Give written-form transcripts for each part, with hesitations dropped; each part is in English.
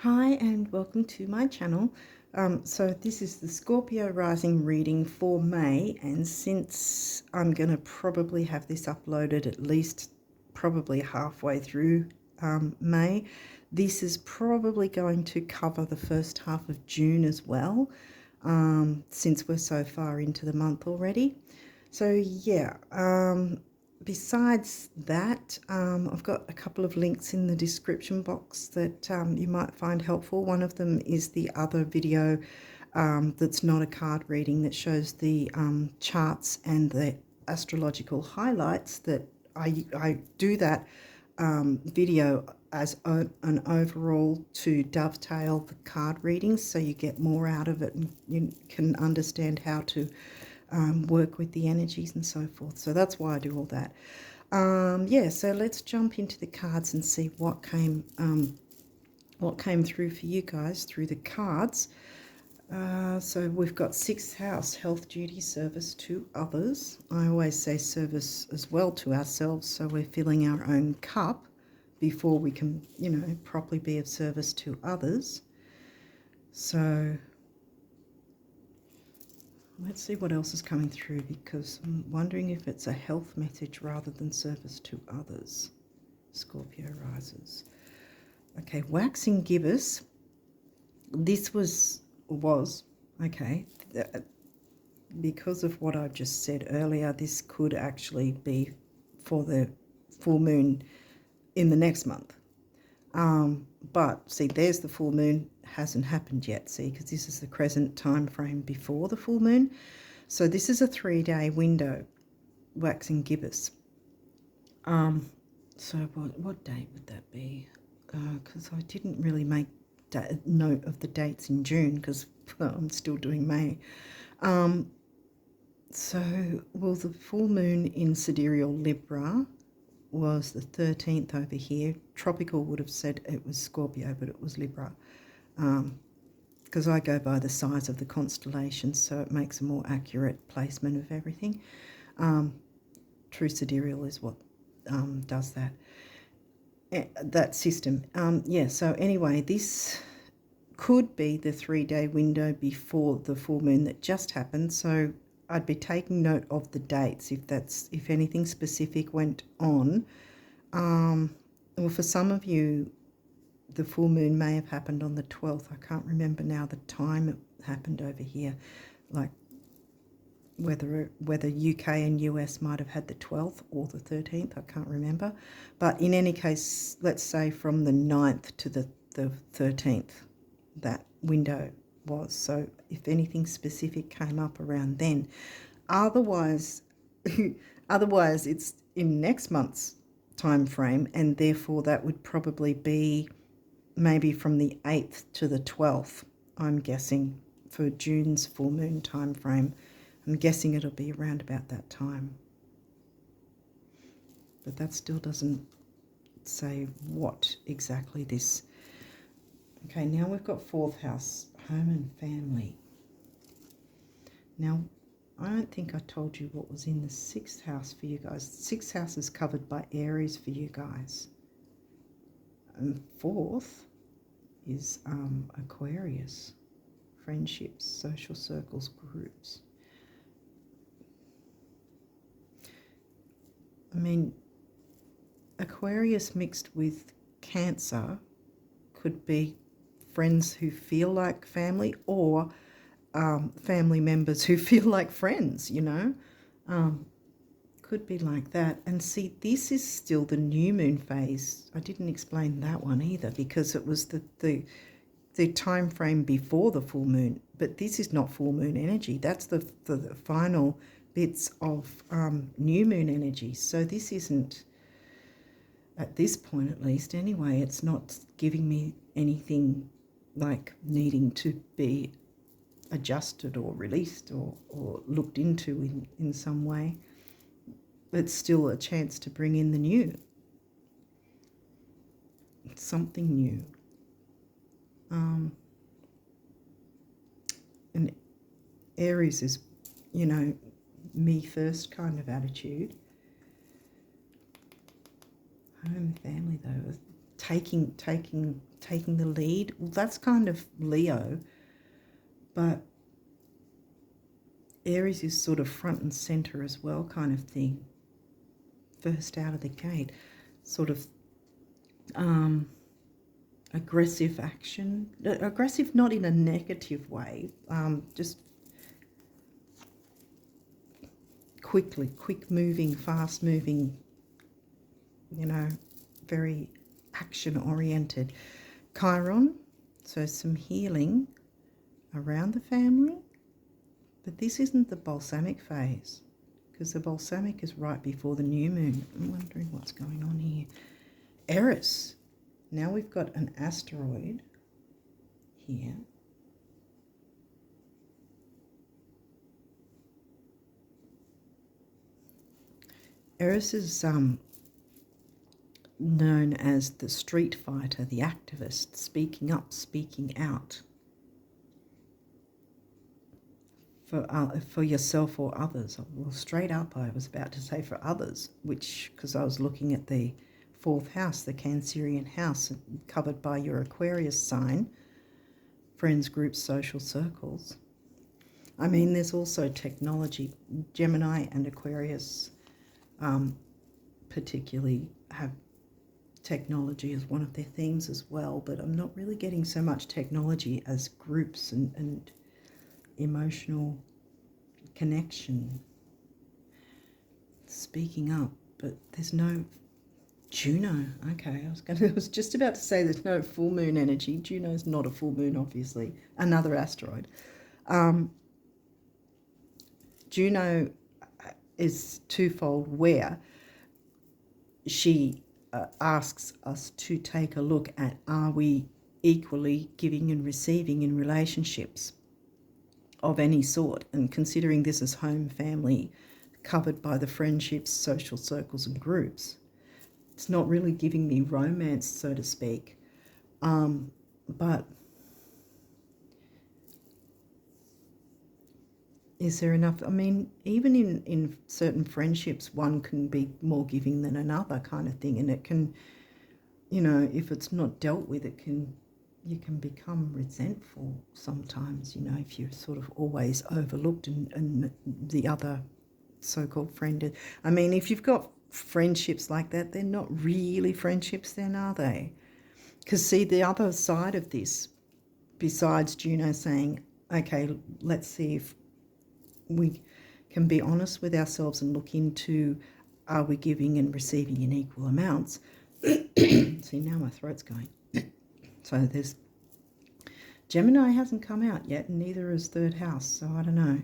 Hi and welcome to my channel. So this is the Scorpio rising reading for May, and since I'm going to probably have this uploaded at least probably halfway through May, this is probably going to cover the first half of June as well, since we're so far into the month already. So yeah, besides that, I've got a couple of links in the description box that you might find helpful. One of them is the other video that's not a card reading, that shows the charts and the astrological highlights. That I do that video as an overall to dovetail the card readings, so you get more out of it and you can understand how to work with the energies and so forth. So that's why I do all that. Yeah, so let's jump into the cards and see what came through for you guys through the cards. So we've got 6th house, health, duty, service to others. I always say service as well to ourselves, so we're filling our own cup before we can, properly be of service to others. So let's see what else is coming through, because I'm wondering if it's a health message rather than service to others. Scorpio rises. Okay, waxing gibbous. This was okay. Because of what I just said earlier, this could actually be for the full moon in the next month. But see, there's the full moon, hasn't happened yet, see, because this is the crescent time frame before the full moon. So this is a 3-day window, waxing gibbous. So what date would that be? Because I didn't really make note of the dates in June, because I'm still doing May. So, well, the full moon in Sidereal Libra was the 13th over here. Tropical would have said it was Scorpio, but it was Libra. Because I go by the size of the constellations, so it makes a more accurate placement of everything. True Sidereal is what does that system. Yeah, so anyway, this could be the 3-day window before the full moon that just happened. So I'd be taking note of the dates if anything specific went on. Well, for some of you, the full moon may have happened on the 12th. I can't remember now the time it happened over here, like whether UK and US might have had the 12th or the 13th. I can't remember. But in any case, let's say from the 9th to the 13th, that window was. So if anything specific came up around then. Otherwise it's in next month's time frame, and therefore that would probably be maybe from the 8th to the 12th, I'm guessing, for June's full moon time frame. I'm guessing it'll be around about that time. But that still doesn't say what exactly this. Okay, now we've got 4th house, home and family. Now, I don't think I told you what was in the 6th house for you guys. The 6th house is covered by Aries for you guys. And 4th is Aquarius, friendships, social circles, groups. I mean, Aquarius mixed with Cancer could be friends who feel like family, or family members who feel like friends, could be like that. And see, this is still the new moon phase. I didn't explain that one either, because it was the time frame before the full moon. But this is not full moon energy. That's the final bits of new moon energy. So this isn't, at this point at least anyway, it's not giving me anything like needing to be adjusted or released or looked into in some way. It's still a chance to bring in the new, something new. And Aries is, me first kind of attitude. Home and family, though, taking taking the lead. Well, that's kind of Leo, but Aries is sort of front and center as well, kind of thing. First out of the gate, sort of aggressive action. Aggressive not in a negative way, just quick moving, fast moving, you know, very action oriented. Chiron, so some healing around the family, but this isn't the balsamic phase, because the balsamic is right before the new moon. I'm wondering what's going on here. Eris, now we've got an asteroid here. Eris is known as the street fighter, the activist, speaking up, speaking out for yourself or others. Well, straight up, I was about to say for others, which, because I was looking at the 4th house, the Cancerian house, covered by your Aquarius sign, friends, groups, social circles. I mean, there's also technology. Gemini and Aquarius particularly have technology as one of their themes as well, but I'm not really getting so much technology as groups and emotional connection, speaking up. But there's no Juno. Okay, I was just about to say there's no full moon energy. Juno's not a full moon, obviously. Another asteroid. Juno is twofold, where she asks us to take a look at, are we equally giving and receiving in relationships of any sort, and considering this as home, family, covered by the friendships, social circles and groups. It's not really giving me romance, so to speak, but is there enough? I mean, even in certain friendships, one can be more giving than another, kind of thing, and it can, you know, if it's not dealt with, you can become resentful sometimes, you know, if you're sort of always overlooked and the other so-called friend. I mean, if you've got friendships like that, they're not really friendships then, are they? Because see, the other side of this, besides Juno saying, okay, let's see if we can be honest with ourselves and look into, are we giving and receiving in equal amounts? See, now my throat's going. So there's Gemini hasn't come out yet, and neither is 3rd house, so I don't know.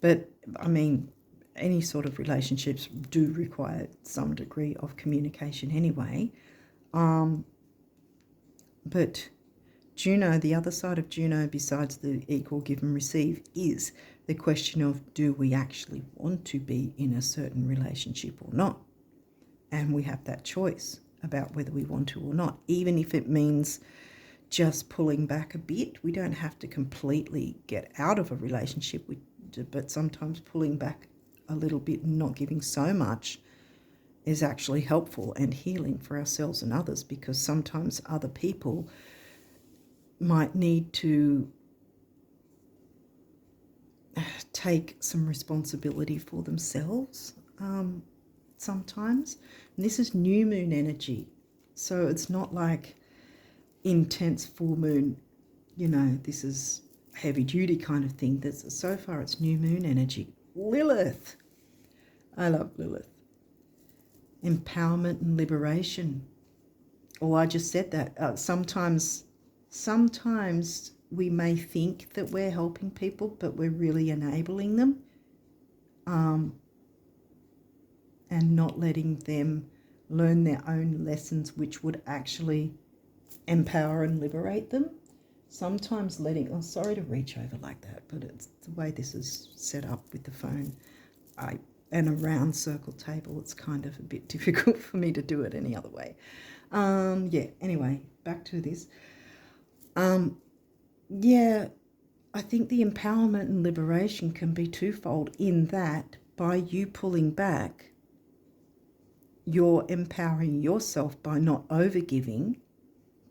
But I mean, any sort of relationships do require some degree of communication anyway. But Juno, the other side of Juno, besides the equal give and receive, is the question of, do we actually want to be in a certain relationship or not? And we have that choice about whether we want to or not, even if it means just pulling back a bit. We don't have to completely get out of a relationship, but sometimes pulling back a little bit and not giving so much is actually helpful and healing for ourselves and others, because sometimes other people might need to take some responsibility for themselves sometimes. And this is new moon energy, so it's not like intense full moon, you know, this is heavy duty kind of thing. So far it's new moon energy. Lilith, I love Lilith. Empowerment and liberation. Oh, I just said that. Sometimes we may think that we're helping people, but we're really enabling them, and not letting them learn their own lessons, which would actually empower and liberate them. Sometimes letting, sorry to reach over like that, but it's the way this is set up with the phone. And a round circle table, it's kind of a bit difficult for me to do it any other way. Yeah, anyway, back to this. Yeah, I think the empowerment and liberation can be twofold, in that by you pulling back, you're empowering yourself by not overgiving,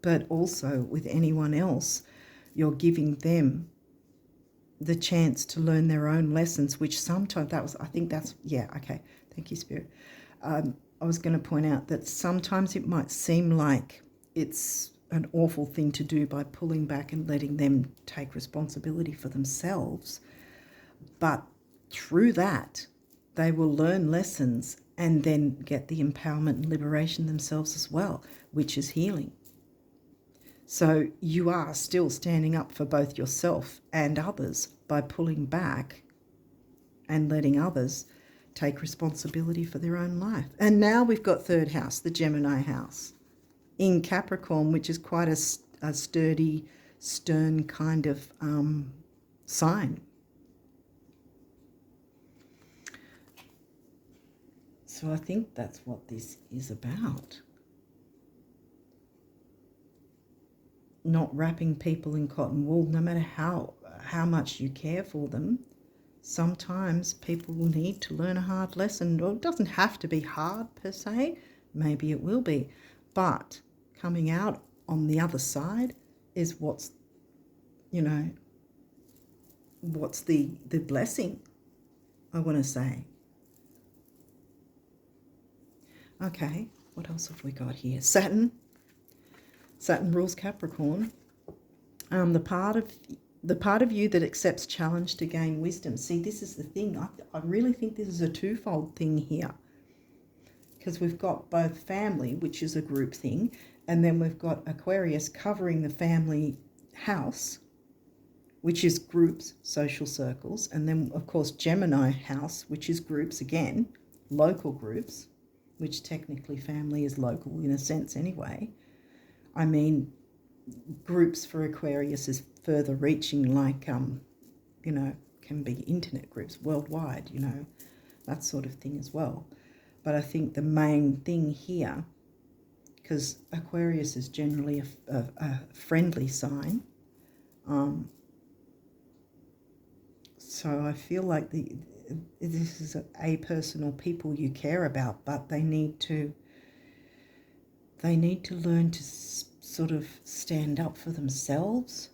but also with anyone else, you're giving them the chance to learn their own lessons, which sometimes okay, thank you, Spirit. I was going to point out that sometimes it might seem like it's an awful thing to do by pulling back and letting them take responsibility for themselves, but through that, they will learn lessons and then get the empowerment and liberation themselves as well, which is healing. So you are still standing up for both yourself and others by pulling back and letting others take responsibility for their own life. And now we've got third house, the Gemini house, in Capricorn, which is quite a sturdy, stern kind of sign. So I think that's what this is about. Not wrapping people in cotton wool, no matter how much you care for them. Sometimes people will need to learn a hard lesson. Or it doesn't have to be hard per se. Maybe it will be. But coming out on the other side is what's the blessing, I want to say. Okay, what else have we got here? Saturn rules Capricorn. The part of you that accepts challenge to gain wisdom. See, this is the thing. I really think this is a twofold thing here, because we've got both family, which is a group thing, and then we've got Aquarius covering the family house, which is groups, social circles, and then, of course, Gemini house, which is groups again, local groups, which technically family is local in a sense anyway. I mean, groups for Aquarius is further reaching, like, can be internet groups worldwide, that sort of thing as well. But I think the main thing here, because Aquarius is generally a friendly sign, so I feel like this is a person or people you care about, but they need to learn to sort of stand up for themselves.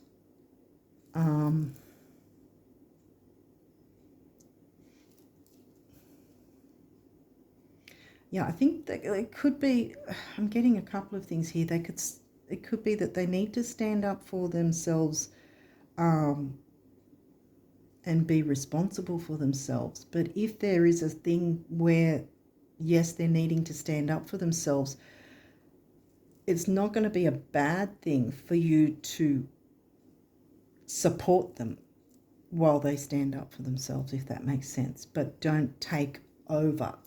Yeah, I think that it could be, I'm getting a couple of things here. It could be that they need to stand up for themselves and be responsible for themselves. But if there is a thing where, yes, they're needing to stand up for themselves, it's not going to be a bad thing for you to support them while they stand up for themselves, if that makes sense. But don't take over.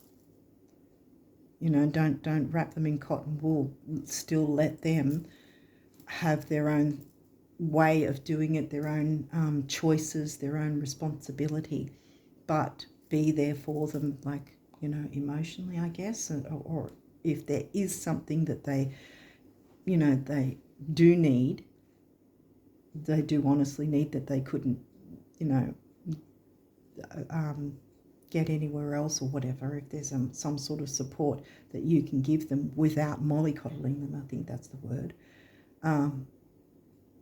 Don't wrap them in cotton wool. Still let them have their own way of doing it, their own choices, their own responsibility, but be there for them, like, emotionally, I guess, or if there is something that they do need, they do honestly need, that they couldn't, get anywhere else or whatever. If there's some sort of support that you can give them without mollycoddling them, I think that's the word,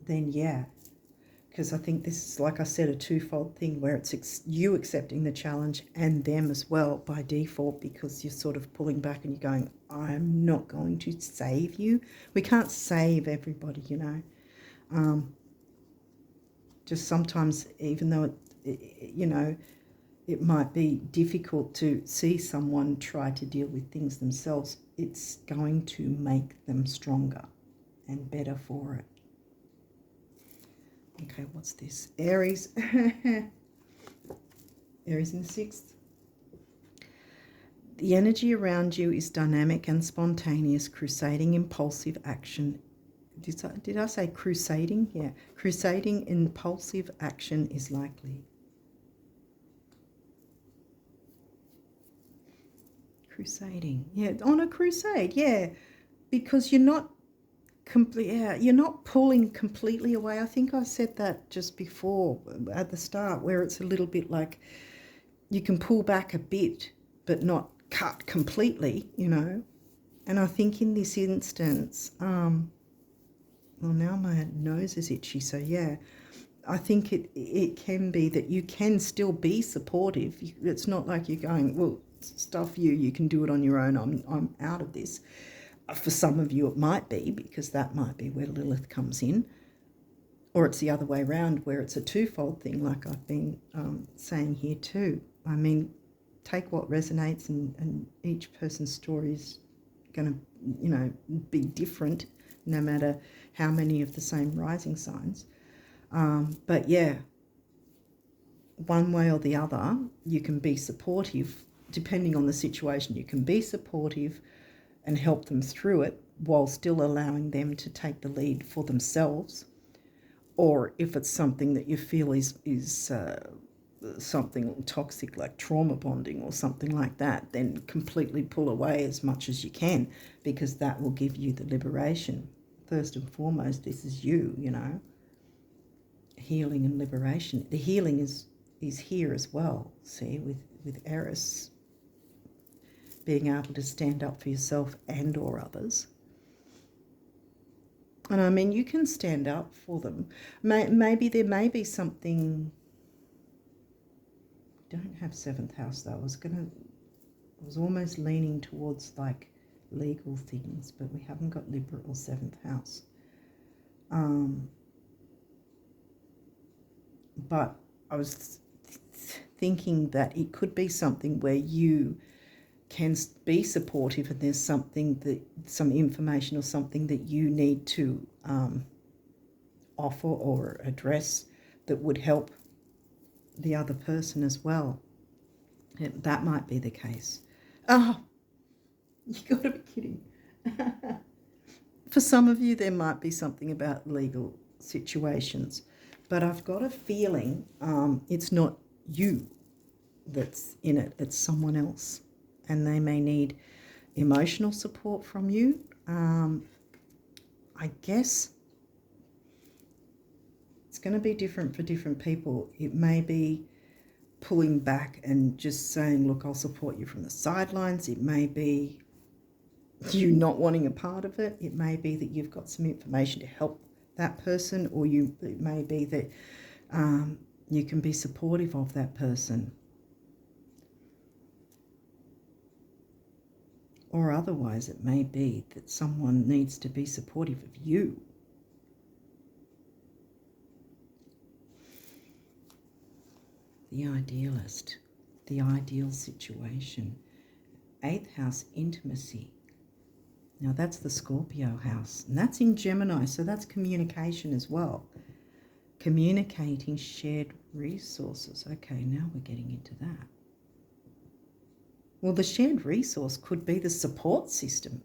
then yeah. Because I think this is, like I said, a twofold thing where it's you accepting the challenge and them as well by default, because you're sort of pulling back and you're going, I'm not going to save you. We can't save everybody, just sometimes, even though it might be difficult to see someone try to deal with things themselves, it's going to make them stronger and better for it. Okay, what's this? Aries. Aries in the 6th. The energy around you is dynamic and spontaneous, crusading impulsive action. Did I say crusading? Yeah. Crusading impulsive action is likely. Crusading. Yeah, on a crusade, yeah. Because you're not you're not pulling completely away. I think I said that just before at the start, where it's a little bit like you can pull back a bit but not cut completely, And I think in this instance, Well, now my nose is itchy, so yeah. I think it can be that you can still be supportive. It's not like you're going, well, stuff you, you can do it on your own. I'm out of this. For some of you, it might be, because that might be where Lilith comes in. Or it's the other way around, where it's a twofold thing, like I've been saying here too. I mean, take what resonates, and each person's story is going to, you know, be different, no matter how many of the same rising signs. But yeah, one way or the other, you can be supportive, depending on the situation. You can be supportive and help them through it while still allowing them to take the lead for themselves. Or if it's something that you feel is something toxic, like trauma bonding or something like that, then completely pull away as much as you can, because that will give you the liberation. First and foremost, this is you, you know, healing and liberation. The healing is here as well, see, with Eris, being able to stand up for yourself and or others. And I mean, you can stand up for them. Maybe there may be something. Don't have seventh house though. I was almost leaning towards like legal things, but we haven't got Libra or seventh house. But I was thinking that it could be something where you can be supportive, and there's something that, some information or something that you need to offer or address that would help the other person as well. That might be the case. Oh, you gotta be kidding. For some of you, there might be something about legal situations, but I've got a feeling it's not you that's in it, it's someone else, and they may need emotional support from you. I guess it's going to be different for different people. It may be pulling back and just saying, look, I'll support you from the sidelines. It may be you not wanting a part of it. It may be that you've got some information to help that person, or it may be that you can be supportive of that person. Or otherwise, it may be that someone needs to be supportive of you. The idealist, the ideal situation. 8th house, intimacy. Now that's the Scorpio house, and that's in Gemini, so that's communication as well. Communicating shared resources. Okay, now we're getting into that. Well, the shared resource could be the support system,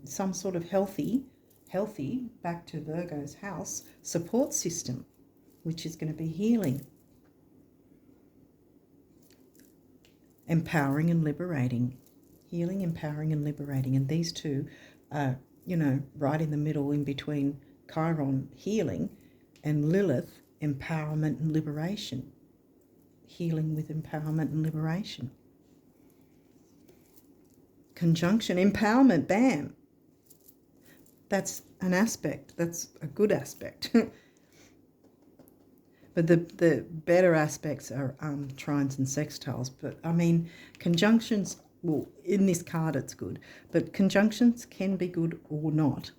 some sort of healthy, back to Virgo's house, support system, which is going to be healing, empowering and liberating. Healing, empowering and liberating. And these two are, you know, right in the middle, in between Chiron, healing, and Lilith, empowerment and liberation. Healing with empowerment and liberation. Conjunction, empowerment, bam. That's an aspect. That's a good aspect. But the better aspects are trines and sextiles. But I mean, conjunctions, well, in this card it's good, but conjunctions can be good or not.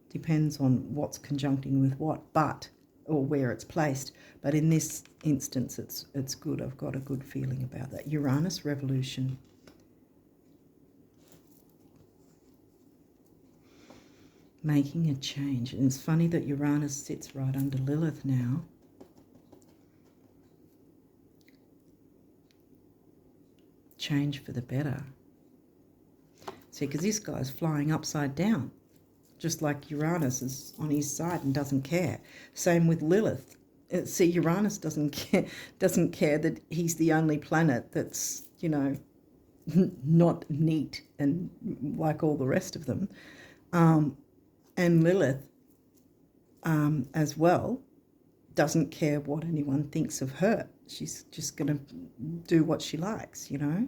Depends on what's conjuncting with what, or where it's placed. But in this instance, it's good. I've got a good feeling about that. Uranus revolution. Making a change. And it's funny that Uranus sits right under Lilith now. Change for the better. See, because this guy's flying upside down, just like Uranus is on his side and doesn't care. Same with Lilith. See, Uranus doesn't care that he's the only planet that's, you know, not neat and like all the rest of them. And Lilith, as well, doesn't care what anyone thinks of her. She's just going to do what she likes, you know.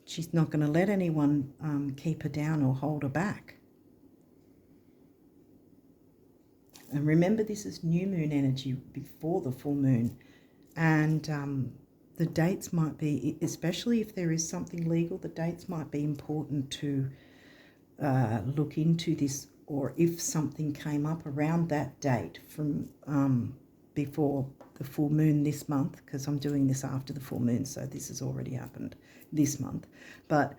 She's not going to let anyone keep her down or hold her back. And remember, this is new moon energy before the full moon. And the dates might be, especially if there is something legal, the dates might be important to look into this, or if something came up around that date from before the full moon this month, because I'm doing this after the full moon, so this has already happened this month. But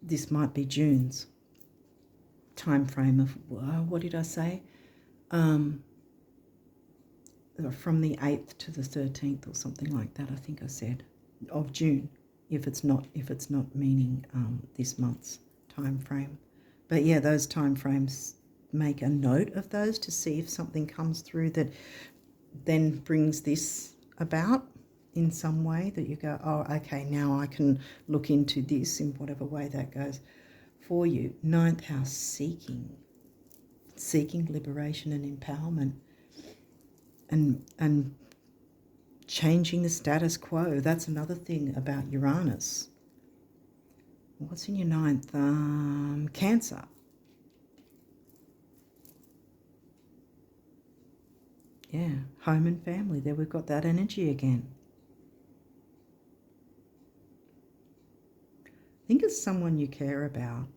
this might be June's time frame of, what did I say? From the 8th to the 13th or something like that, I think I said, of June, if it's not meaning this month's time frame. But yeah, those time frames, make a note of those to see if something comes through that then brings this about in some way, that you go, oh, okay, now I can look into this in whatever way that goes for you. 9th house, seeking liberation and empowerment, and changing the status quo. That's another thing about Uranus. What's in your 9th? Cancer. Yeah, home and family. There we've got that energy again. Think of someone you care about,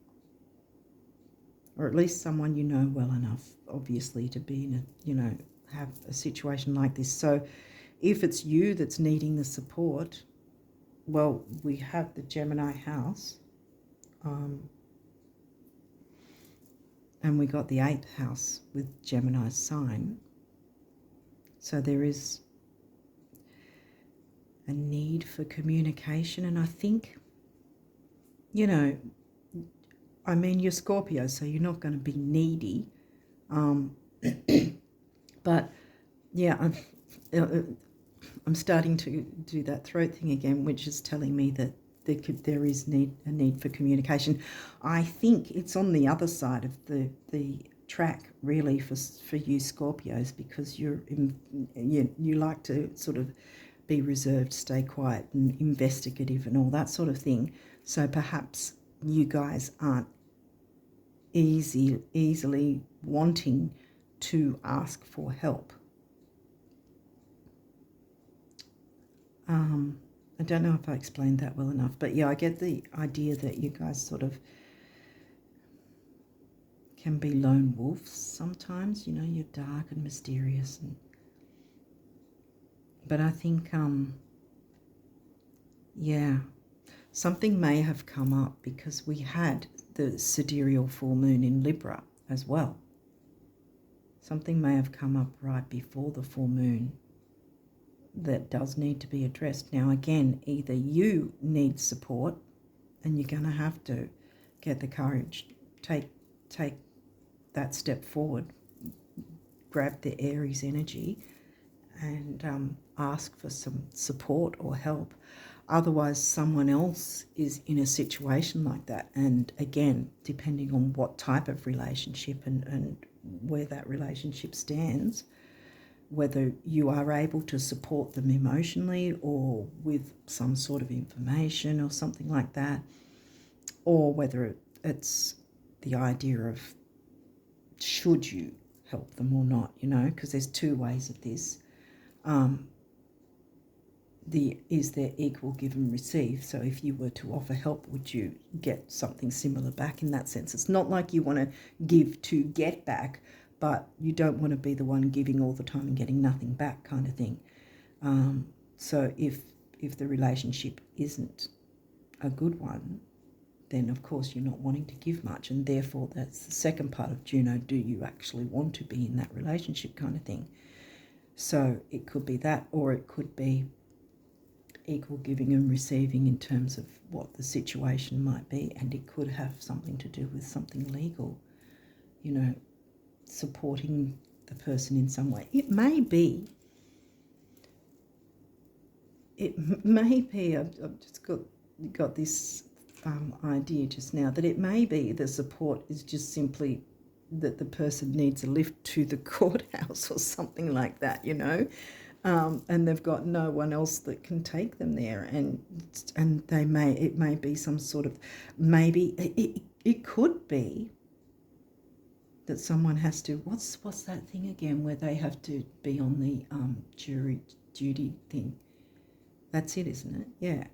or at least someone you know well enough, obviously, to be in a, have a situation like this. So if it's you that's needing the support, well, we have the Gemini house, and we got the 8th house with Gemini's sign. So there is a need for communication, and I think, I mean, you're Scorpio, so you're not going to be needy. But yeah, I'm starting to do that throat thing again, which is telling me that there is a need for communication. I think it's on the other side of the track, really, for you Scorpios, because you like to sort of be reserved, stay quiet and investigative and all that sort of thing. So perhaps you guys aren't easily wanting to ask for help. I don't know if I explained that well enough, but yeah, I get the idea that you guys sort of can be lone wolves sometimes. You're dark and mysterious, but I think yeah, something may have come up because we had the sidereal full moon in Libra as well. Something may have come up right before the full moon that does need to be addressed. Now, again, either you need support and you're going to have to get the courage, take that step forward, grab the Aries energy and ask for some support or help. Otherwise, someone else is in a situation like that. And again, depending on what type of relationship and where that relationship stands, whether you are able to support them emotionally or with some sort of information or something like that, or whether it's the idea of should you help them or not, because there's two ways of this. Is there equal give and receive? So if you were to offer help, would you get something similar back in that sense? It's not like you want to give to get back, but you don't want to be the one giving all the time and getting nothing back kind of thing. So if the relationship isn't a good one, then of course you're not wanting to give much, and therefore that's the second part of Juno. Do you actually want to be in that relationship kind of thing? So it could be that, or it could be equal giving and receiving in terms of what the situation might be, and it could have something to do with something legal, supporting the person in some way. It may be, I've just got this idea just now, that it may be the support is just simply that the person needs a lift to the courthouse or something like that, and they've got no one else that can take them there, and it may be some sort of, maybe it could be that someone has to, what's that thing again where they have to be on the jury duty thing? That's it, isn't it? Yeah.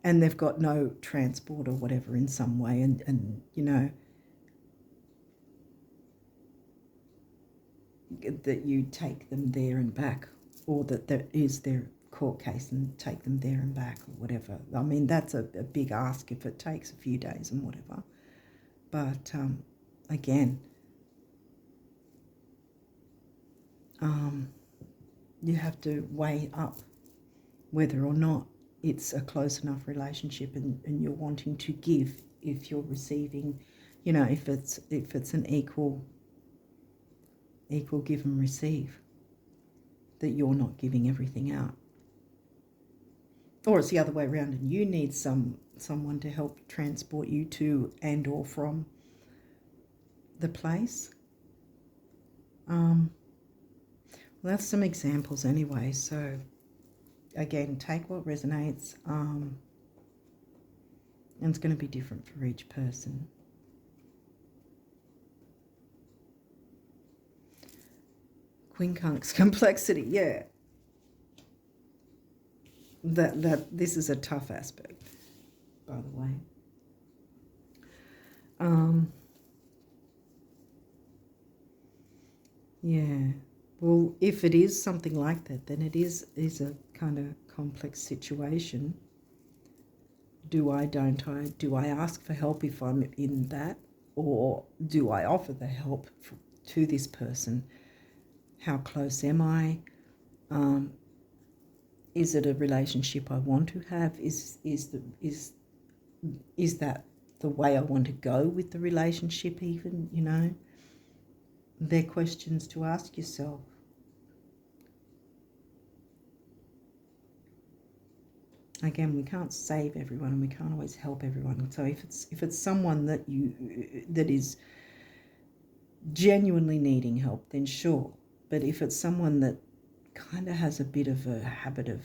And they've got no transport or whatever in some way, and you know, that you take them there and back, or that there is their court case and take them there and back or whatever. I mean, that's a big ask if it takes a few days and whatever. But again, you have to weigh up whether or not it's a close enough relationship and you're wanting to give, if you're receiving, you know, if it's an equal give and receive, that you're not giving everything out. Or it's the other way around and you need someone to help transport you to and or from the place. Well, that's some examples anyway. So again, take what resonates, and it's going to be different for each person. Quincunx complexity, yeah. That this is a tough aspect, by the way. Yeah. Well, if it is something like that, then it is a kind of complex situation. Do I, don't I? Do I ask for help if I'm in that? Or do I offer the help to this person? How close am I? Is it a relationship I want to have? Is that the way I want to go with the relationship even, you know? They're questions to ask yourself. Again, we can't save everyone and we can't always help everyone. So if it's someone that is genuinely needing help, then sure. But if it's someone that kind of has a bit of a habit of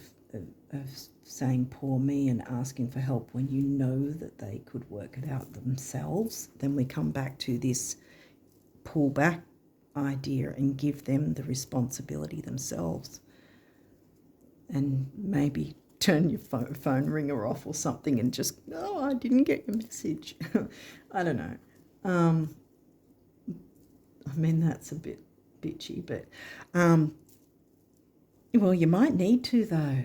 saying poor me and asking for help when you know that they could work it out themselves, then we come back to this pull back idea and give them the responsibility themselves, and maybe turn your phone ringer off or something and just, oh, I didn't get your message. I don't know. I mean, that's a bit bitchy, but well, you might need to, though.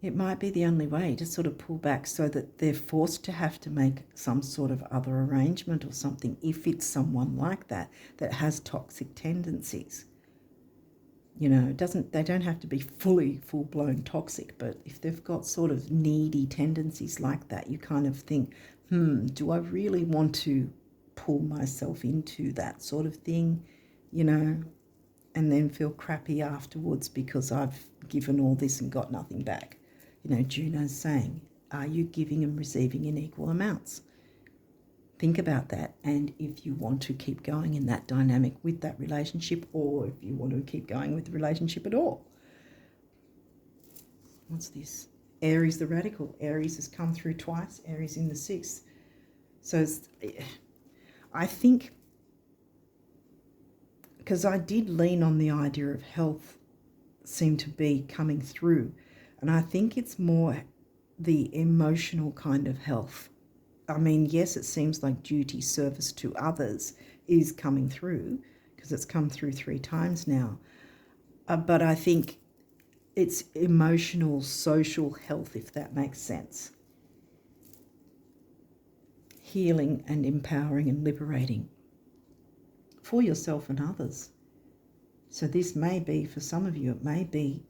It might be the only way to sort of pull back so that they're forced to have to make some sort of other arrangement or something if it's someone like that has toxic tendencies. You know, they don't have to be full-blown toxic, but if they've got sort of needy tendencies like that, you kind of think, do I really want to pull myself into that sort of thing, you know, and then feel crappy afterwards because I've given all this and got nothing back. You know, Juno's saying, are you giving and receiving in equal amounts? Think about that, and if you want to keep going in that dynamic with that relationship, or if you want to keep going with the relationship at all. What's this? Aries the radical. Aries has come through twice. Aries in the 6th. So I think, because I did lean on the idea of health seem to be coming through, and I think it's more the emotional kind of health. I mean, yes, it seems like duty, service to others is coming through, because it's come through 3 times now. But I think it's emotional, social health, if that makes sense. Healing and empowering and liberating for yourself and others. So this may be, for some of you, it may be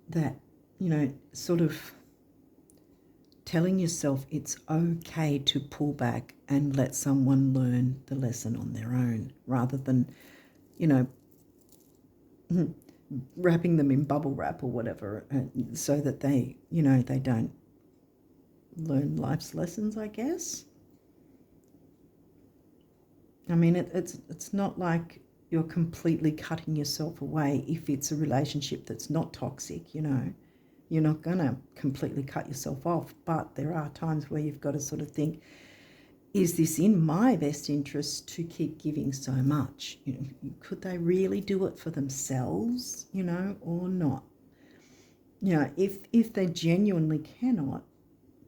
that, you know, sort of telling yourself it's okay to pull back and let someone learn the lesson on their own, rather than, you know, wrapping them in bubble wrap or whatever, so that they, you know, they don't learn life's lessons, I guess. I mean, it's not like you're completely cutting yourself away if it's a relationship that's not toxic, you know. You're not going to completely cut yourself off, but there are times where you've got to sort of think, is this in my best interest to keep giving so much? You know, could they really do it for themselves, you know, or not? You know, if they genuinely cannot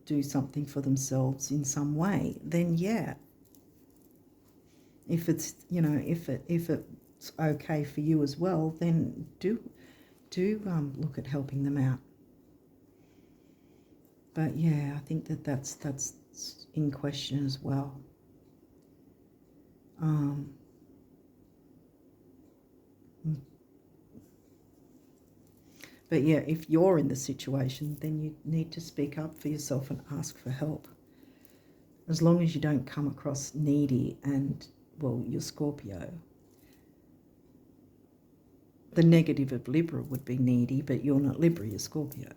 do something for themselves in some way, then yeah. If it's, you know, if it's okay for you as well, then do look at helping them out. But yeah, I think that's in question as well. But yeah, if you're in the situation, then you need to speak up for yourself and ask for help. As long as you don't come across needy and, well, you're Scorpio. The negative of Libra would be needy, but you're not Libra, you're Scorpio.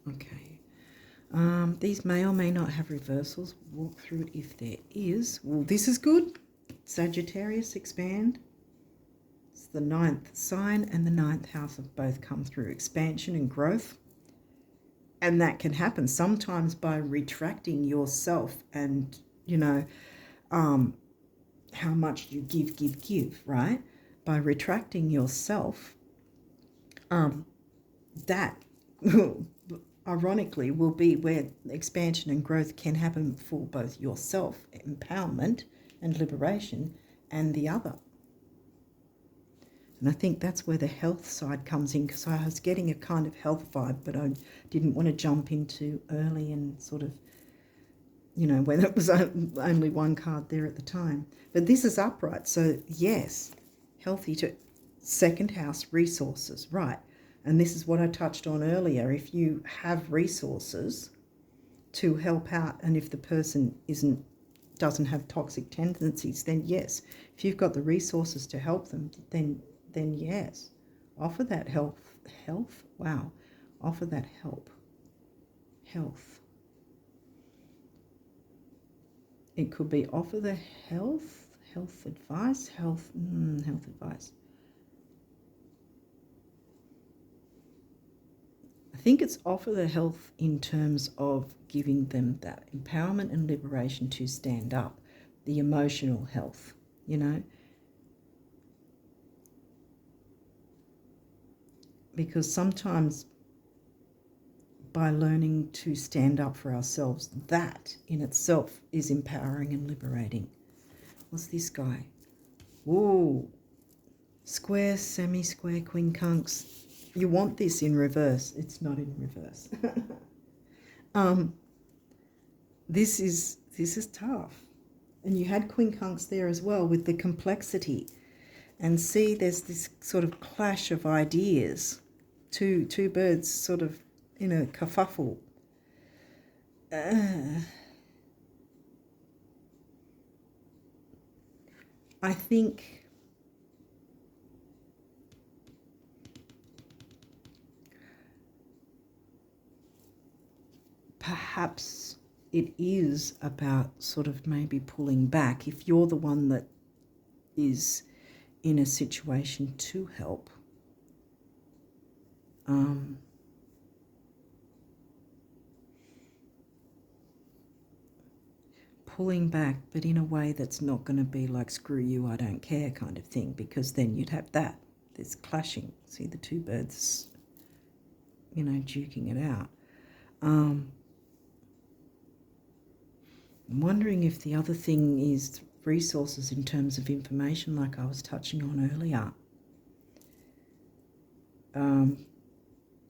Okay. These may or may not have reversals. Walk through it if there is. Well, this is good. Sagittarius, expand. It's the 9th sign and the 9th house have both come through. Expansion and growth. And that can happen sometimes by retracting yourself and, you know, how much you give, right? By retracting yourself, that ironically will be where expansion and growth can happen for both yourself, empowerment and liberation, and the other. And I think that's where the health side comes in, because I was getting a kind of health vibe, but I didn't want to jump into early and sort of, you know, when it was only one card there at the time. But this is upright, so yes, healthy to 2nd house, resources, right. And this is what I touched on earlier. If you have resources to help out, and if the person doesn't have toxic tendencies, then yes. If you've got the resources to help them, then yes. Offer that health. Wow. Offer that help. Health. It could be offer the health advice, health advice. I think it's offer the health in terms of giving them that empowerment and liberation to stand up, the emotional health, you know. Because sometimes by learning to stand up for ourselves, that in itself is empowering and liberating. What's this guy? Whoa. Square, semi-square, quincunx. You want this in reverse. It's not in reverse. This is tough. And you had quincunx there as well with the complexity. And see, there's this sort of clash of ideas. Two birds sort of in a kerfuffle. I think perhaps it is about sort of maybe pulling back. If you're the one that is in a situation to help, pulling back, but in a way that's not going to be like, screw you, I don't care kind of thing, because then you'd have that. There's clashing. See the two birds, you know, duking it out. I'm wondering if the other thing is resources in terms of information, like I was touching on earlier.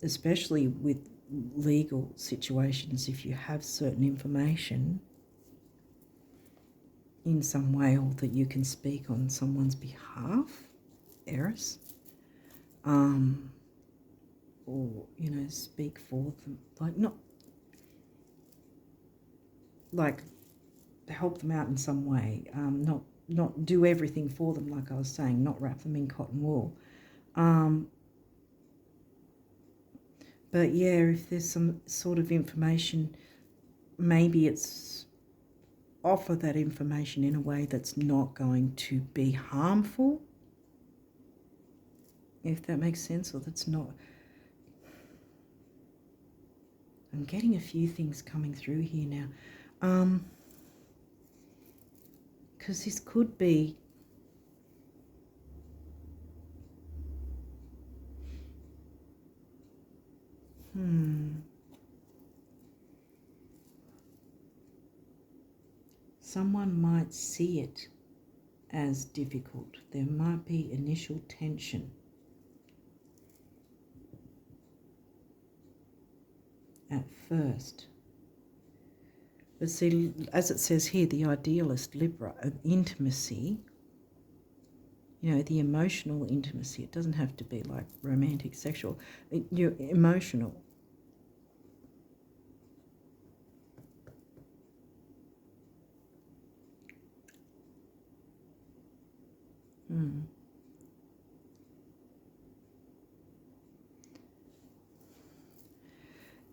Especially with legal situations, if you have certain information in some way, or that you can speak on someone's behalf, Eris, or, you know, speak for them, like like help them out in some way, not do everything for them, like I was saying, not wrap them in cotton wool. But yeah, if there's some sort of information, maybe it's offer that information in a way that's not going to be harmful, if that makes sense, or that's not. I'm getting a few things coming through here now. Because this could be someone might see it as difficult. There might be initial tension at first. But see, as it says here, the idealist Libra, an intimacy, you know, the emotional intimacy. It doesn't have to be like romantic, sexual. You're emotional.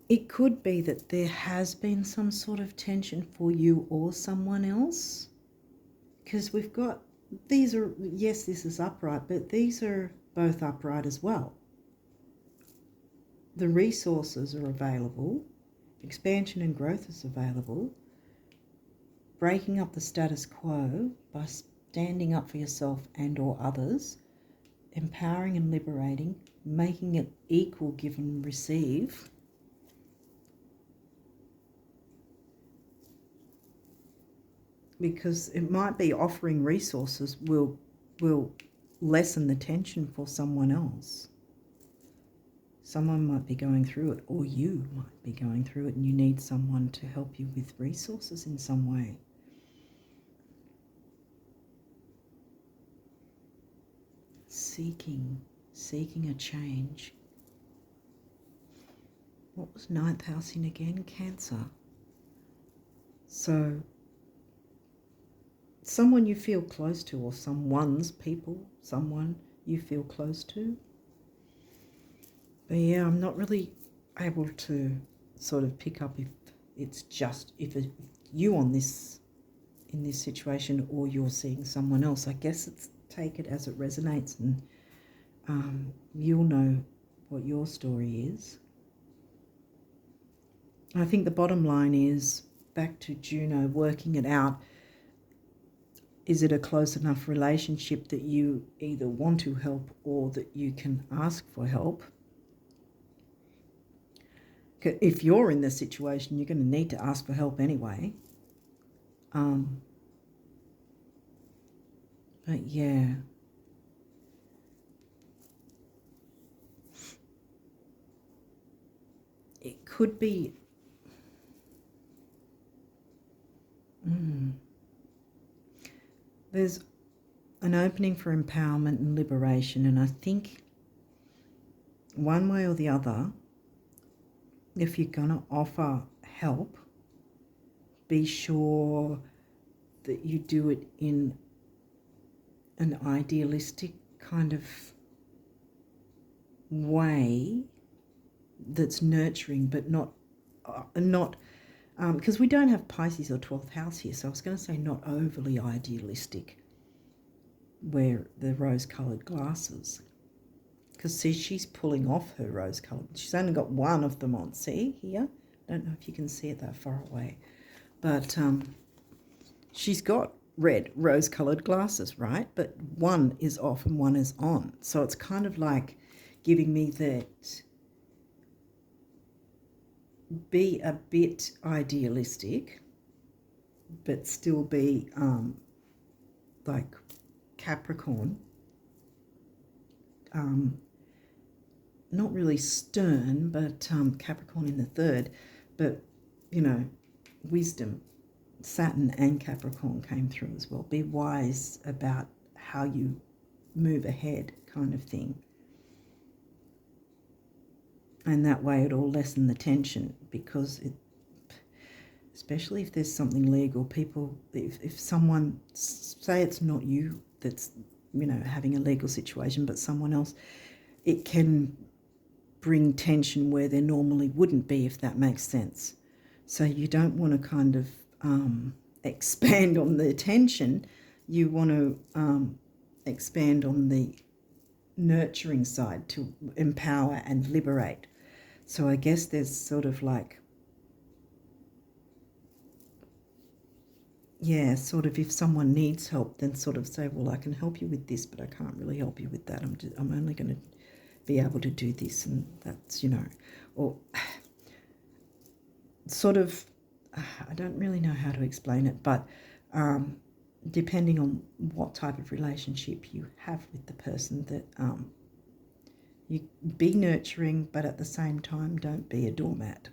It could be that there has been some sort of tension for you or someone else, because we've got, these are, yes, this is upright, but these are both upright as well. The resources are available, expansion and growth is available, breaking up the status quo by standing up for yourself and or others, empowering and liberating, making it equal, give and receive. Because it might be offering resources will lessen the tension for someone else. Someone might be going through it, or you might be going through it, and you need someone to help you with resources in some way. Seeking a change. What was ninth house in again? Cancer. So someone you feel close to, or someone you feel close to. But yeah, I'm not really able to sort of pick up if it's just if you in this situation, or you're seeing someone else. I guess it's take it as it resonates, and you'll know what your story is. I think the bottom line is back to Juno, working it out. Is it a close enough relationship that you either want to help or that you can ask for help? If you're in this situation, you're going to need to ask for help anyway. But yeah. It could be... There's an opening for empowerment and liberation, and I think one way or the other, if you're going to offer help, be sure that you do it in an idealistic kind of way that's nurturing, but not because we don't have Pisces or 12th house here, so I was going to say not overly idealistic, where the rose-coloured glasses. Because see, she's pulling off her rose-coloured. She's only got one of them on. See here? I don't know if you can see it that far away. But she's got red rose-coloured glasses, right? But one is off and one is on. So it's kind of like giving me that... Be a bit idealistic, but still be like Capricorn. Not really stern, but Capricorn in the third. But, you know, wisdom. Saturn and Capricorn came through as well. Be wise about how you move ahead, kind of thing. And that way it'll lessen the tension, because especially if there's something legal, people, if someone, say it's not you that's, you know, having a legal situation, but someone else, it can bring tension where there normally wouldn't be, if that makes sense. So you don't want to kind of expand on the tension. You want to expand on the nurturing side to empower and liberate. So I guess there's sort of like, yeah, sort of if someone needs help, then sort of say, well, I can help you with this, but I can't really help you with that. I'm only going to be able to do this, and that's, you know, or sort of, I don't really know how to explain it, but depending on what type of relationship you have with the person, that you be nurturing, but at the same time, don't be a doormat.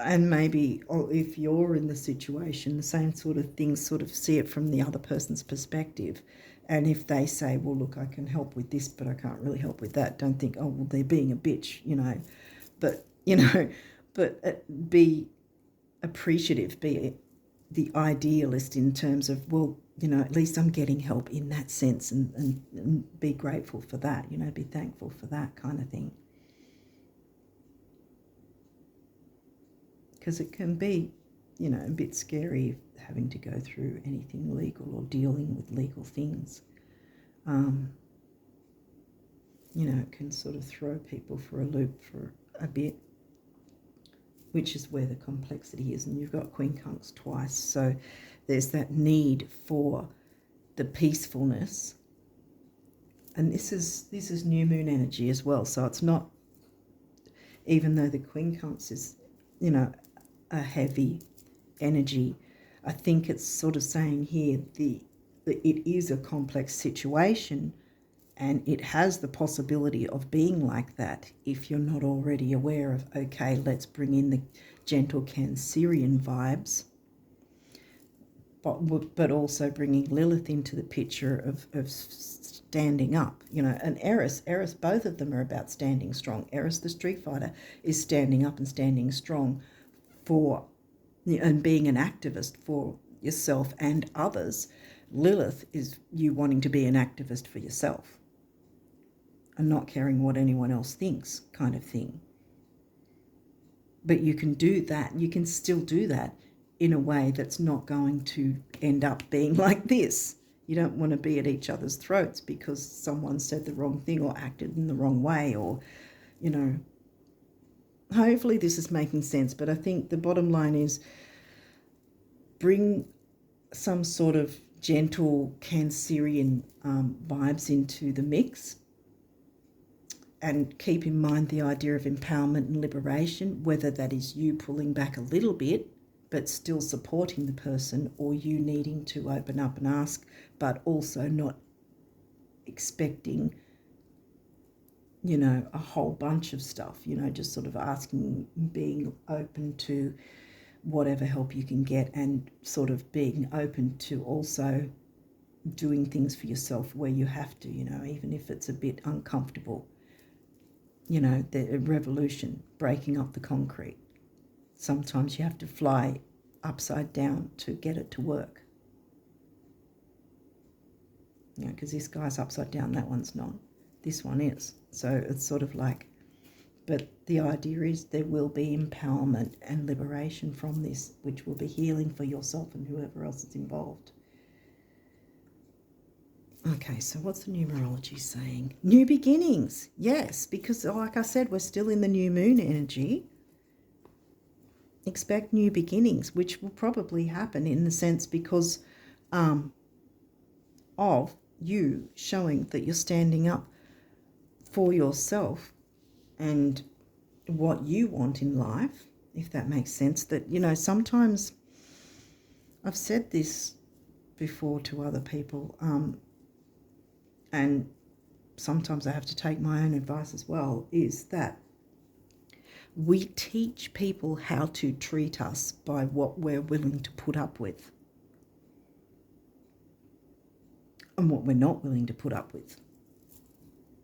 And maybe, or if you're in the situation, the same sort of things, sort of see it from the other person's perspective. And if they say, well, look, I can help with this, but I can't really help with that, don't think, oh, well, they're being a bitch, you know. But, you know, but be appreciative, be the idealist in terms of, well, you know, at least I'm getting help in that sense, and be grateful for that, you know, be thankful for that kind of thing. Because it can be, you know, a bit scary having to go through anything legal or dealing with legal things. You know, it can sort of throw people for a loop for a bit, which is where the complexity is. And you've got quincunx twice, so there's that need for the peacefulness. And this is new moon energy as well, so it's not, even though the quincunx is, you know, a heavy energy, I think it's sort of saying here that it is a complex situation, and it has the possibility of being like that if you're not already aware of, okay, let's bring in the gentle Cancerian vibes, but also bringing Lilith into the picture of standing up, you know. And Eris, both of them are about standing strong. Eris, the Street Fighter, is standing up and standing strong for, and being an activist for yourself and others. Lilith is you wanting to be an activist for yourself and not caring what anyone else thinks, kind of thing. But you can do that, you can still do that in a way that's not going to end up being like this. You don't want to be at each other's throats because someone said the wrong thing or acted in the wrong way, or, you know. Hopefully this is making sense, but I think the bottom line is bring some sort of gentle Cancerian vibes into the mix, and keep in mind the idea of empowerment and liberation, whether that is you pulling back a little bit but still supporting the person, or you needing to open up and ask, but also not expecting, you know, a whole bunch of stuff, you know, just sort of asking, being open to whatever help you can get, and sort of being open to also doing things for yourself where you have to, you know, even if it's a bit uncomfortable. You know, the revolution, breaking up the concrete. Sometimes you have to fly upside down to get it to work. You know, because this guy's upside down, that one's not. This one is. So it's sort of like, but the idea is there will be empowerment and liberation from this, which will be healing for yourself and whoever else is involved. Okay, so what's the numerology saying? New beginnings, yes, because like I said, we're still in the new moon energy. Expect new beginnings, which will probably happen in the sense because of you showing that you're standing up for yourself and what you want in life, if that makes sense. That, you know, sometimes I've said this before to other people, and sometimes I have to take my own advice as well, is that we teach people how to treat us by what we're willing to put up with and what we're not willing to put up with.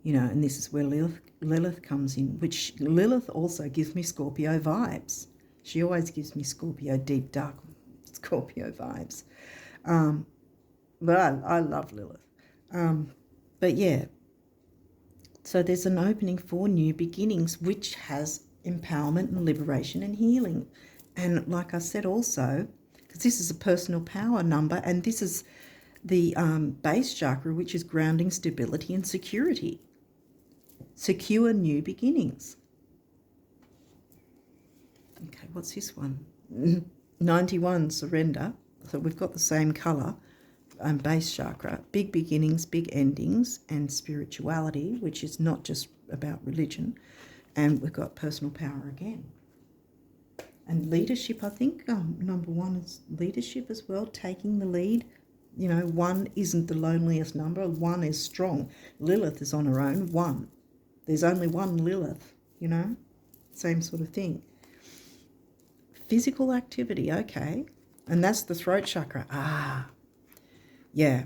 You know, and this is where Lilith comes in, which Lilith also gives me Scorpio vibes. She always gives me Scorpio, deep, dark Scorpio vibes. But I love Lilith. But yeah, so there's an opening for new beginnings, which has empowerment and liberation and healing. And like I said also, because this is a personal power number, and this is the base chakra, which is grounding, stability and security. Secure new beginnings. Okay, what's this one? 91, surrender. So we've got the same colour, base chakra. Big beginnings, big endings, and spirituality, which is not just about religion. And we've got personal power again. And leadership, I think, number 1 is leadership as well, taking the lead. You know, 1 isn't the loneliest number. 1 is strong. Lilith is on her own, 1. There's only 1 Lilith, you know, same sort of thing. Physical activity, okay. And that's the throat chakra. Yeah.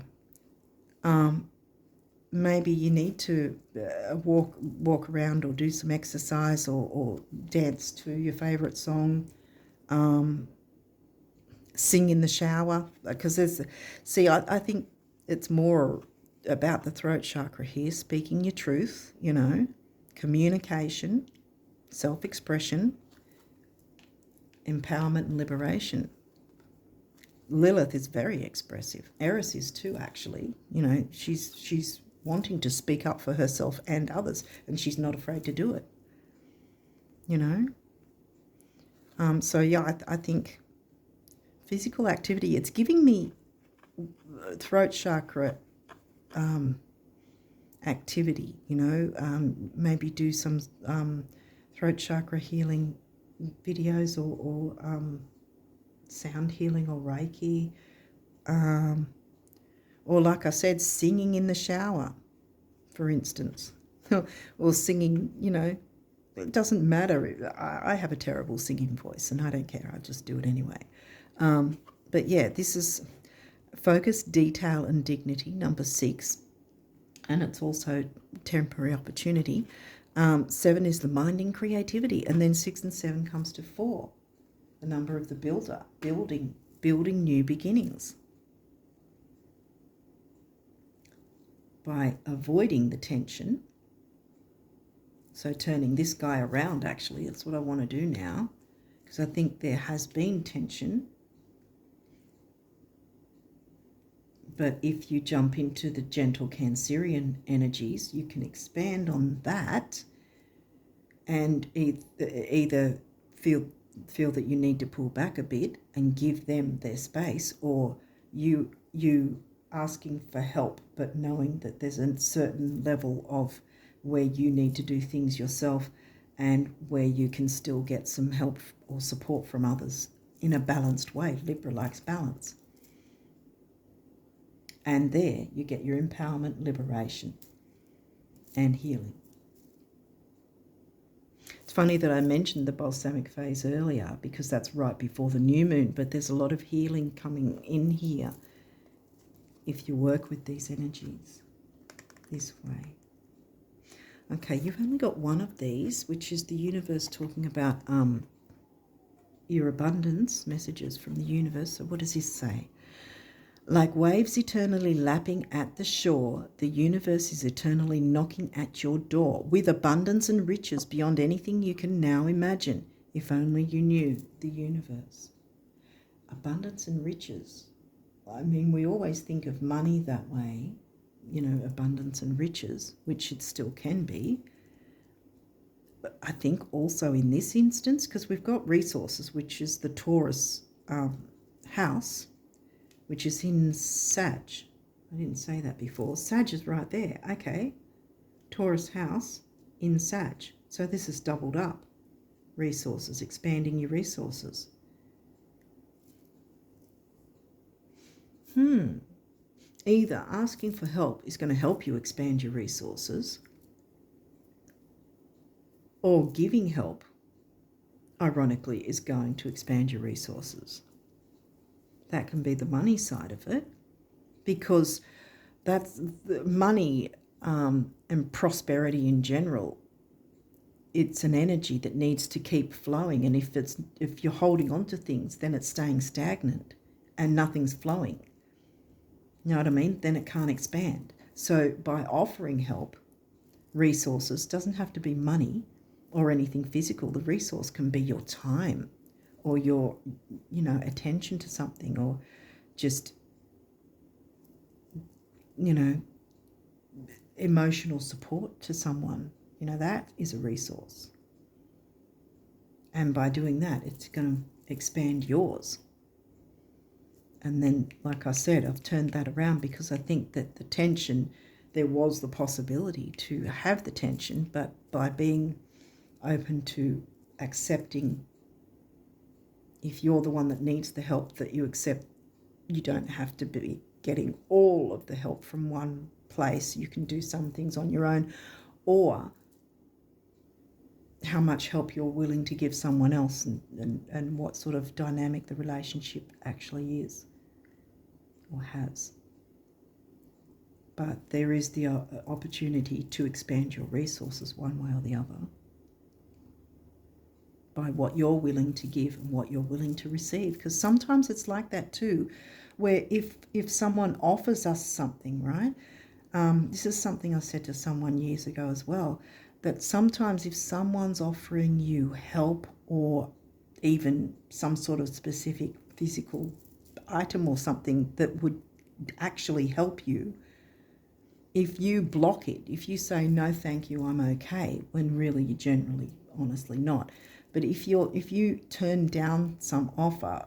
Maybe you need to walk around or do some exercise or dance to your favourite song, sing in the shower, because I think it's more about the throat chakra here, speaking your truth, you know, communication, self-expression, empowerment and liberation. Lilith is very expressive. Eris is too, actually. You know, she's wanting to speak up for herself and others, and she's not afraid to do it, you know. So, yeah, I think physical activity, it's giving me throat chakra activity, you know, maybe do some throat chakra healing videos or sound healing or Reiki, or like I said, singing in the shower, for instance, or singing, you know, it doesn't matter. I have a terrible singing voice and I don't care. I just do it anyway. But yeah, this is focus, detail and dignity, number 6. And it's also temporary opportunity. 7 is the minding creativity. And then 6 and 7 comes to 4, the number of the builder, building new beginnings. By avoiding the tension, so turning this guy around, actually, that's what I want to do now, because I think there has been tension. But if you jump into the gentle Cancerian energies, you can expand on that and either feel that you need to pull back a bit and give them their space, or you asking for help, but knowing that there's a certain level of where you need to do things yourself and where you can still get some help or support from others in a balanced way. Libra likes balance. And there you get your empowerment, liberation and healing. It's funny that I mentioned the balsamic phase earlier because that's right before the new moon, but there's a lot of healing coming in here if you work with these energies this way. Okay, you've only got one of these, which is the universe talking about your abundance, messages from the universe. So what does this say? Like waves eternally lapping at the shore, the universe is eternally knocking at your door with abundance and riches beyond anything you can now imagine, if only you knew the universe. Abundance and riches. I mean, we always think of money that way, you know, abundance and riches, which it still can be. But I think also in this instance, because we've got resources, which is the Taurus house, which is in Sag. I didn't say that before. Sag is right there. Okay. Taurus house in Sag. So this is doubled up. Resources, expanding your resources. Either asking for help is going to help you expand your resources, or giving help, ironically, is going to expand your resources. That can be the money side of it, because that's the money and prosperity in general. It's an energy that needs to keep flowing, and if you're holding on to things, then it's staying stagnant and nothing's flowing. You know what I mean? Then it can't expand. So by offering help, resources, doesn't have to be money or anything physical. The resource can be your time or your, attention to something, or just you know, emotional support to someone, you know, that is a resource. And by doing that, it's going to expand yours. And then, like I said, I've turned that around because I think that the tension, there was the possibility to have the tension, but by being open to accepting, if you're the one that needs the help, that you accept you don't have to be getting all of the help from one place. You can do some things on your own, or how much help you're willing to give someone else, and what sort of dynamic the relationship actually is or has. But there is the opportunity to expand your resources one way or the other by what you're willing to give and what you're willing to receive. Because sometimes it's like that too, where if someone offers us something, right? This is something I said to someone years ago as well, that sometimes if someone's offering you help or even some sort of specific physical item or something that would actually help you, if you block it, if you say, no, thank you, I'm okay, when really you're generally, honestly not. But if you turn down some offer,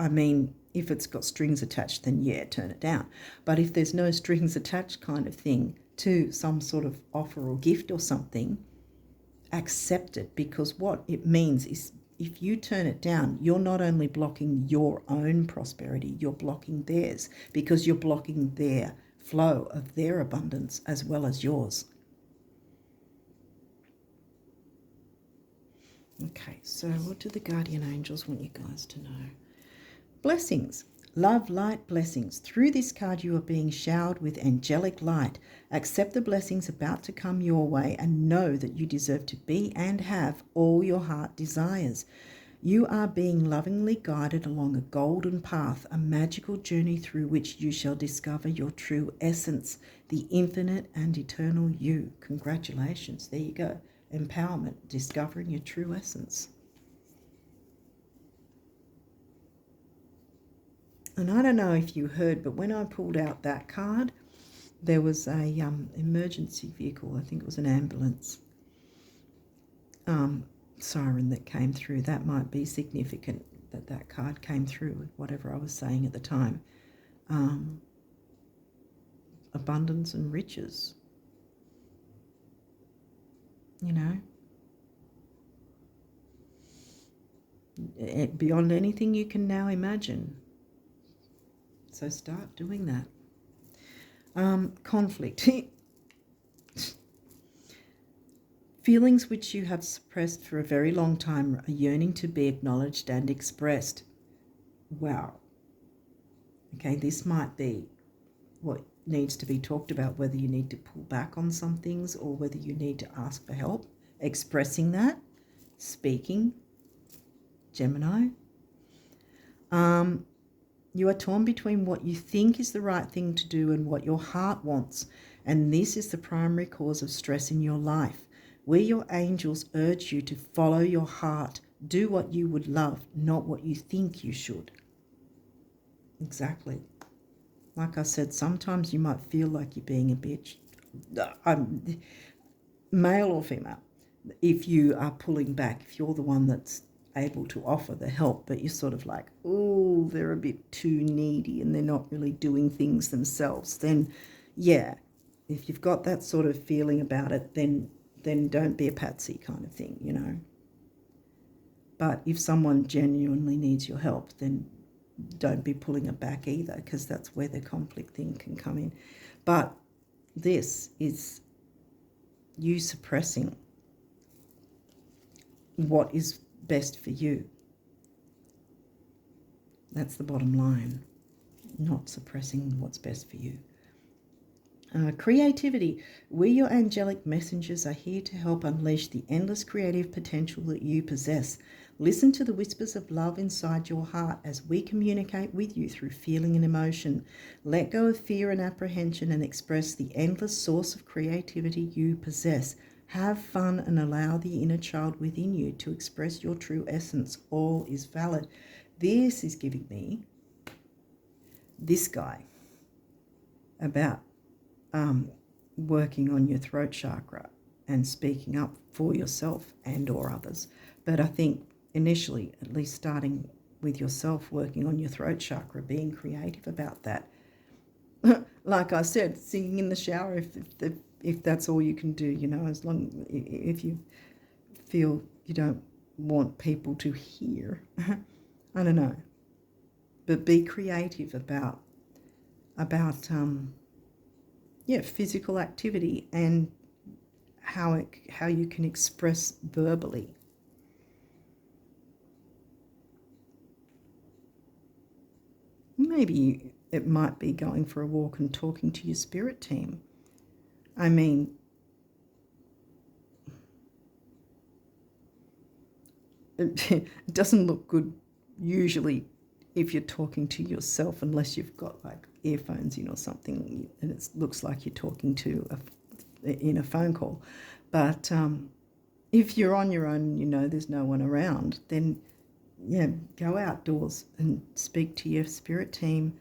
I mean, if it's got strings attached, then yeah, turn it down. But if there's no strings attached kind of thing to some sort of offer or gift or something, accept it, because what it means is if you turn it down, you're not only blocking your own prosperity, you're blocking theirs, because you're blocking their flow of their abundance as well as yours. Okay, so what do the guardian angels want you guys to know? Blessings. Love, light, blessings. Through this card, you are being showered with angelic light. Accept the blessings about to come your way and know that you deserve to be and have all your heart desires. You are being lovingly guided along a golden path, a magical journey through which you shall discover your true essence, the infinite and eternal you. Congratulations. There you go. Empowerment, discovering your true essence. And I don't know if you heard, but when I pulled out that card, there was a emergency vehicle. I think it was an ambulance siren that came through. That might be significant that that card came through with whatever I was saying at the time. Abundance and riches. You know, beyond anything you can now imagine. So start doing that. Conflict. Feelings which you have suppressed for a very long time are yearning to be acknowledged and expressed. Wow. Okay, this might be what needs to be talked about, whether you need to pull back on some things or whether you need to ask for help. Expressing that, speaking, Gemini. You are torn between what you think is the right thing to do and what your heart wants, and this is the primary cause of stress in your life, where your angels urge you to follow your heart, do what you would love, not what you think you should. Exactly. Like I said, sometimes you might feel like you're being a bitch, male or female, if you are pulling back, if you're the one that's able to offer the help, but you're sort of like, oh, they're a bit too needy and they're not really doing things themselves, then yeah, if you've got that sort of feeling about it, then don't be a patsy kind of thing, you know. But if someone genuinely needs your help, then don't be pulling it back either, because that's where the conflict thing can come in. But this is you suppressing what is best for you. That's the bottom line, not suppressing what's best for you. Creativity. We, your angelic messengers, are here to help unleash the endless creative potential that you possess. Listen to the whispers of love inside your heart as we communicate with you through feeling and emotion. Let go of fear and apprehension and express the endless source of creativity you possess. Have fun and allow the inner child within you to express your true essence. All is valid. This is giving me this guy about working on your throat chakra and speaking up for yourself and or others. But I think initially, at least starting with yourself, working on your throat chakra, being creative about that. Like I said, singing in the shower if that's all you can do, you know, as long if you feel you don't want people to hear. I don't know. But be creative about physical activity and how you can express verbally. Maybe it might be going for a walk and talking to your spirit team. I mean, it doesn't look good usually if you're talking to yourself, unless you've got like earphones in or something, and it looks like you're talking to in a phone call. But if you're on your own, you know, there's no one around, then yeah, go outdoors and speak to your spirit team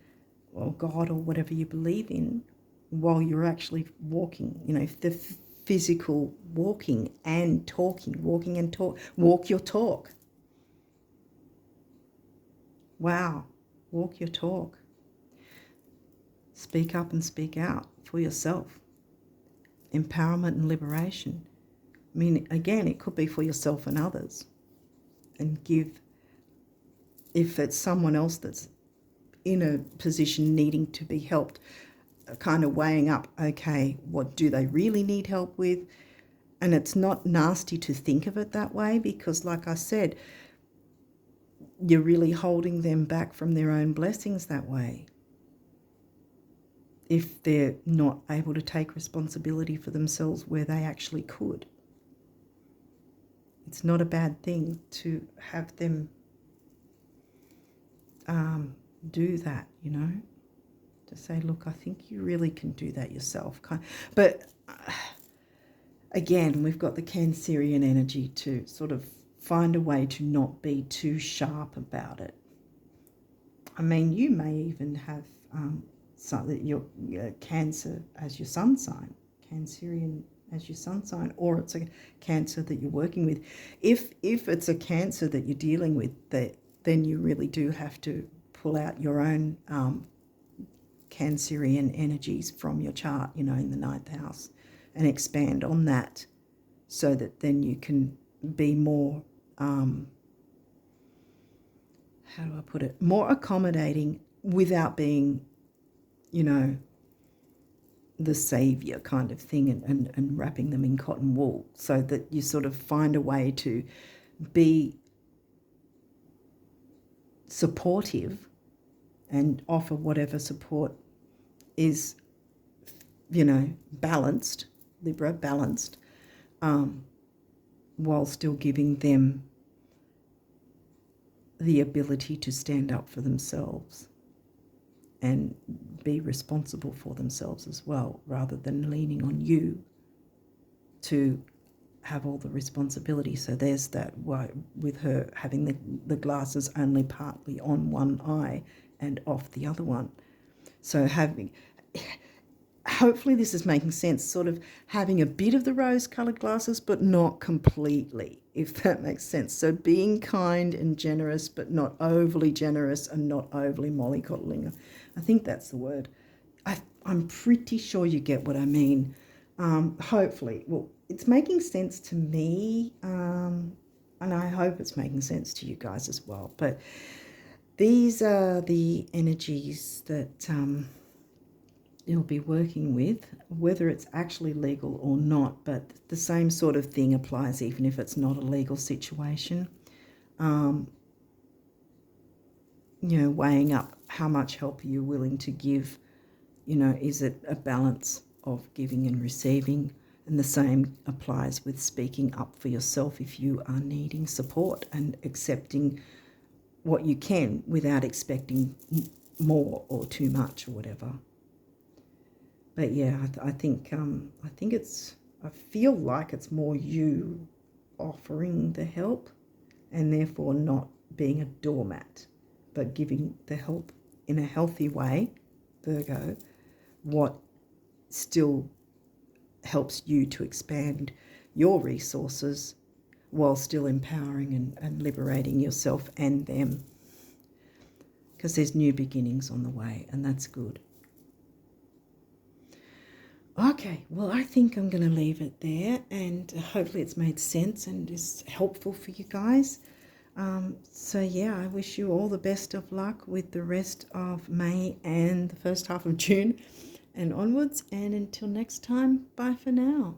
or God or whatever you believe in while you're actually walking. You know, the physical walking and talking, walking and talk, walk your talk. Wow, walk your talk. Speak up and speak out for yourself. Empowerment and liberation. I mean, again, it could be for yourself and others. And give, if it's someone else that's in a position needing to be helped, kind of weighing up, okay, what do they really need help with? And it's not nasty to think of it that way, because like I said, you're really holding them back from their own blessings that way. If they're not able to take responsibility for themselves where they actually could. It's not a bad thing to have them do that, you know, to say, look, I think you really can do that yourself. But again, we've got the Cancerian energy to sort of find a way to not be too sharp about it. I mean, you may even have your Cancer as your sun sign, Cancerian as your sun sign, or it's a Cancer that you're working with. If it's a Cancer that you're dealing with, then you really do have to pull out your own Cancerian energies from your chart, you know, in the 9th house, and expand on that so that then you can be more, how do I put it, more accommodating without being, you know, the savior kind of thing and wrapping them in cotton wool, so that you sort of find a way to be supportive and offer whatever support is, you know, balanced, Libra, balanced, while still giving them the ability to stand up for themselves and be responsible for themselves as well, rather than leaning on you to have all the responsibility. So there's that, with her having the glasses only partly on one eye and off the other one. So hopefully this is making sense, sort of having a bit of the rose-coloured glasses, but not completely, if that makes sense. So being kind and generous, but not overly generous and not overly mollycoddling. I think that's the word. I'm pretty sure you get what I mean. Hopefully. Well, it's making sense to me, and I hope it's making sense to you guys as well. But these are the energies that you'll be working with, whether it's actually legal or not, but the same sort of thing applies even if it's not a legal situation. You know, weighing up how much help are you willing to give. You know, is it a balance of giving and receiving? And the same applies with speaking up for yourself if you are needing support, and accepting what you can without expecting more or too much or whatever. But yeah, I think I feel like it's more you offering the help, and therefore not being a doormat, but giving the help in a healthy way, Virgo, what still helps you to expand your resources while still empowering and liberating yourself and them, because there's new beginnings on the way, and that's good. Okay, well, I think I'm going to leave it there, and hopefully it's made sense and is helpful for you guys. So yeah, I wish you all the best of luck with the rest of May and the first half of June and onwards. And until next time, bye for now.